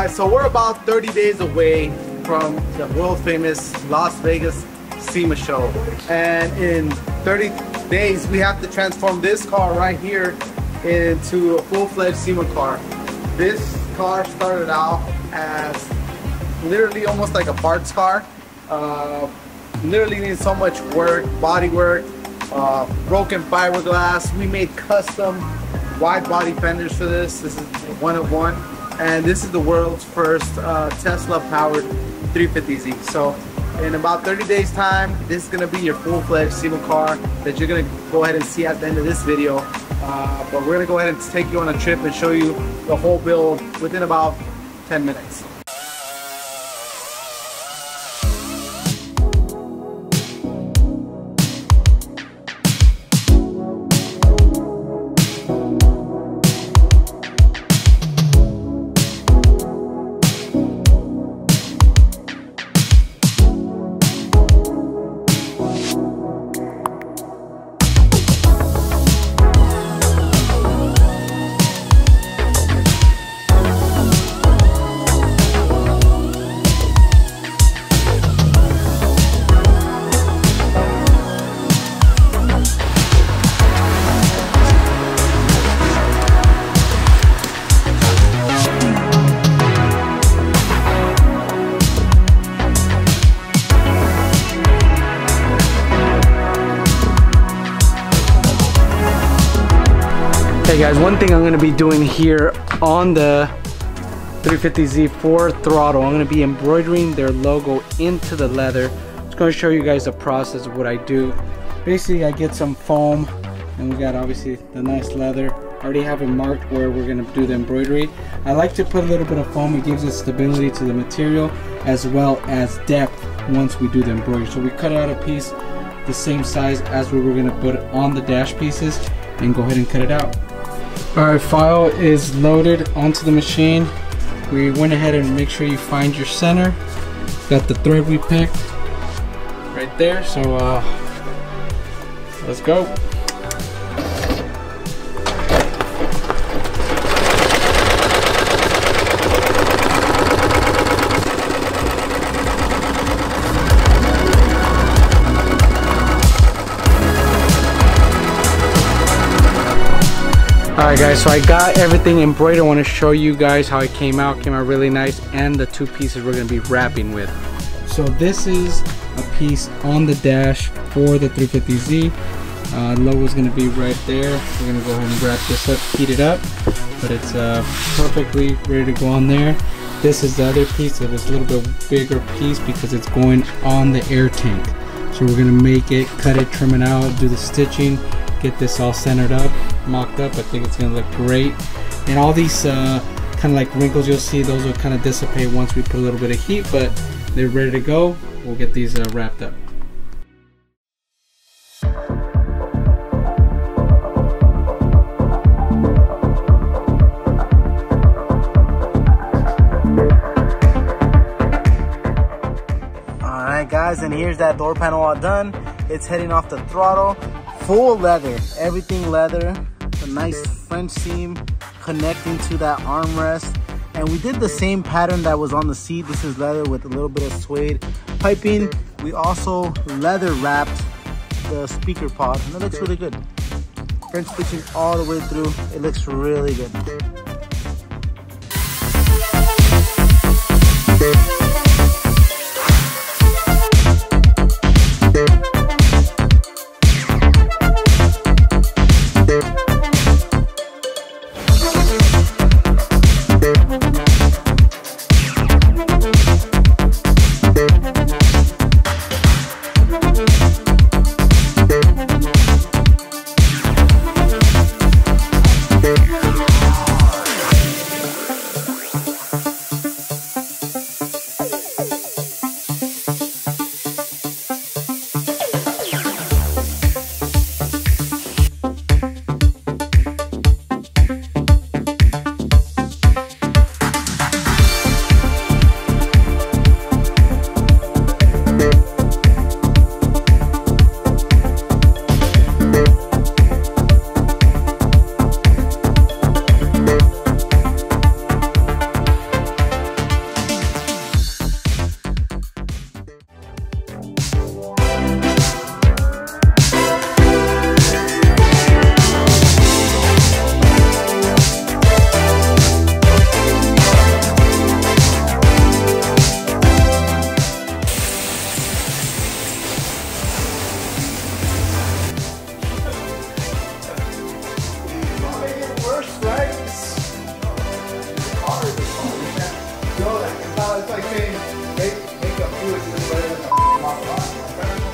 guys, so we're about 30 days away from the world famous Las Vegas SEMA show, and in 30 days we have to transform this car right here into a full-fledged SEMA car. This car started out as literally almost like a parts car. Literally needed so much work, body work, broken fiberglass. We made custom wide body fenders for this. This is one of one, and this is the world's first Tesla powered 350Z. So in about 30 days time, this is going to be your full-fledged SEMA car that you're going to go ahead and see at the end of this video. But we're going to go ahead and take you on a trip and show you the whole build within about 10 minutes. Hey guys, one thing I'm going to be doing here on the 350Z 4 throttle, I'm going to be embroidering their logo into the leather. I'm just going to show you guys the process of what I do. Basically, I get some foam, and we got obviously the nice leather. I already have it marked where we're going to do the embroidery. I like to put a little bit of foam. It gives us stability to the material as well as depth once we do the embroidery. So we cut out a piece the same size as we were going to put on the dash pieces and go ahead and cut it out. Alright, file is loaded onto the machine. We went ahead and make sure you find your center. Got the thread we picked right there, so let's go. Alright guys, so I got everything embroidered. I want to show you guys how it came out. Came out really nice, and the two pieces we're going to be wrapping with. So this is a piece on the dash for the 350Z. Logo is going to be right there. We're going to go ahead and wrap this up, heat it up, but it's perfectly ready to go on there. This is the other piece. It was a little bit bigger piece because it's going on the air tank. So we're going to make it, cut it, trim it out, do the stitching, get this all centered up, mocked up. I think it's gonna look great, and all these kind of like wrinkles you'll see, those will kind of dissipate once we put a little bit of heat, but they're ready to go. We'll get these wrapped up. Alright guys, and here's that door panel all done. It's heading off the throttle. Full leather, everything leather, a nice French seam connecting to that armrest, and we did the same pattern that was on the seat. This is leather with a little bit of suede piping. We also leather wrapped the speaker pod, and it looks really good. French stitching all the way through. It looks really good.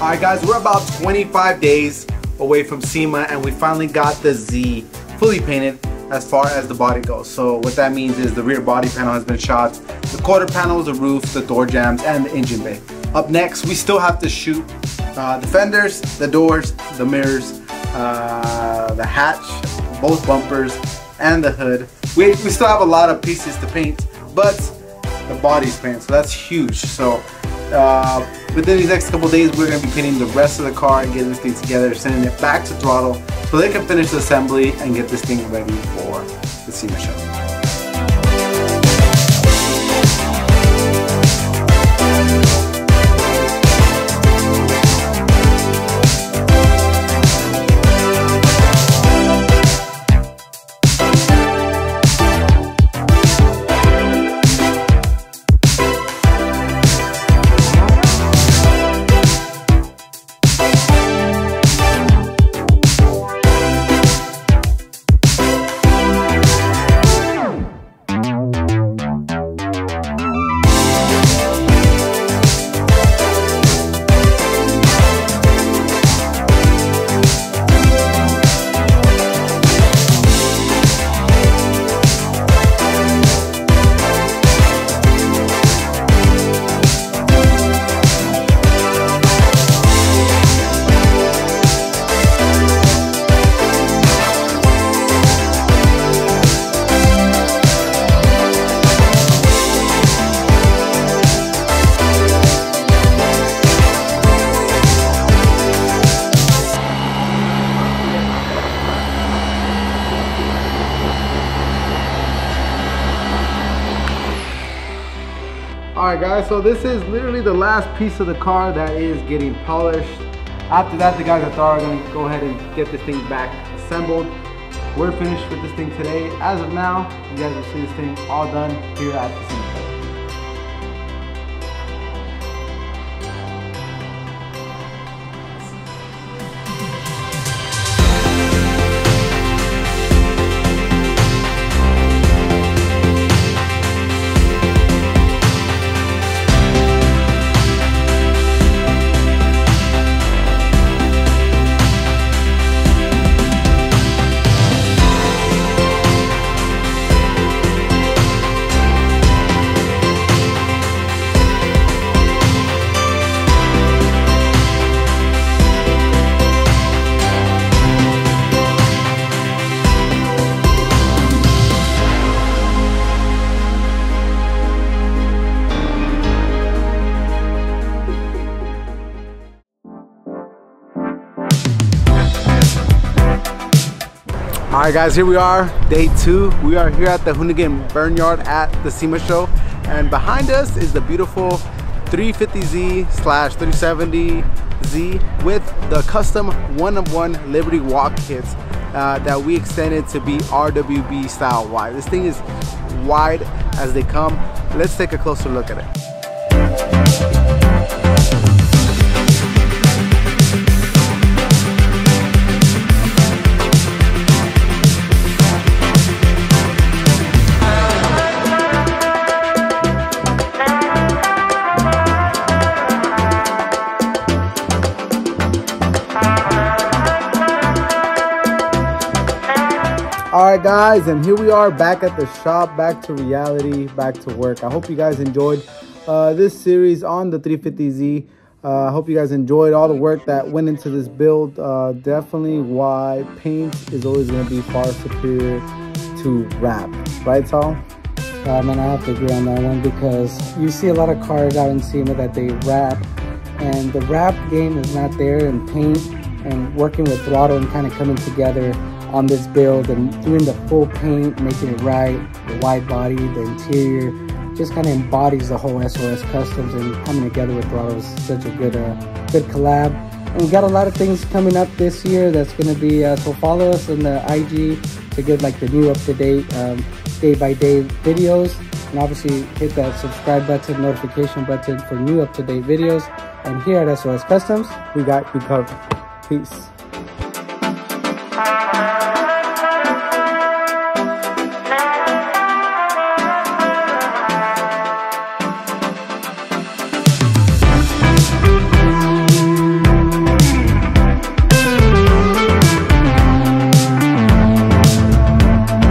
Alright guys, we're about 25 days away from SEMA and we finally got the Z fully painted as far as the body goes. So what that means is the rear body panel has been shot, the quarter panels, the roof, the door jambs, and the engine bay. Up next, we still have to shoot the fenders, the doors, the mirrors, the hatch, both bumpers, and the hood. We still have a lot of pieces to paint, but the body's painted, so that's huge. So within these next couple days, we're going to be painting the rest of the car and getting this thing together, sending it back to Throttle so they can finish the assembly and get this thing ready for the SEMA show. Alright guys, so this is literally the last piece of the car that is getting polished. After that, the guys at Throttle are going to go ahead and get this thing back assembled. We're finished with this thing today. As of now, you guys will see this thing all done here at the SEMA. Alright guys, here we are, day 2. We are here at the Hoonigan Burnyard at the SEMA show, and behind us is the beautiful 350Z/370Z with the custom 1-of-1 Liberty Walk kits that we extended to be RWB style wide. This thing is wide as they come. Let's take a closer look at it. Alright guys, and here we are back at the shop, back to reality, back to work. I hope you guys enjoyed this series on the 350Z. I hope you guys enjoyed all the work that went into this build. Definitely why paint is always going to be far superior to wrap. Right, Saul? Man, I have to agree on that one, because you see a lot of cars out in SEMA that they wrap, and the wrap game is not there, and paint and working with Throttle and kind of coming together on this build and doing the full paint, making it right, the wide body, the interior, just kind of embodies the whole SOS Customs, and coming together with Throttle is such a good collab. And we got a lot of things coming up this year that's going to be, so follow us on the IG to get like the new up-to-date day-by-day videos, and obviously hit that subscribe button, notification button for new up-to-date videos. And here at SOS Customs, we got you covered. Peace.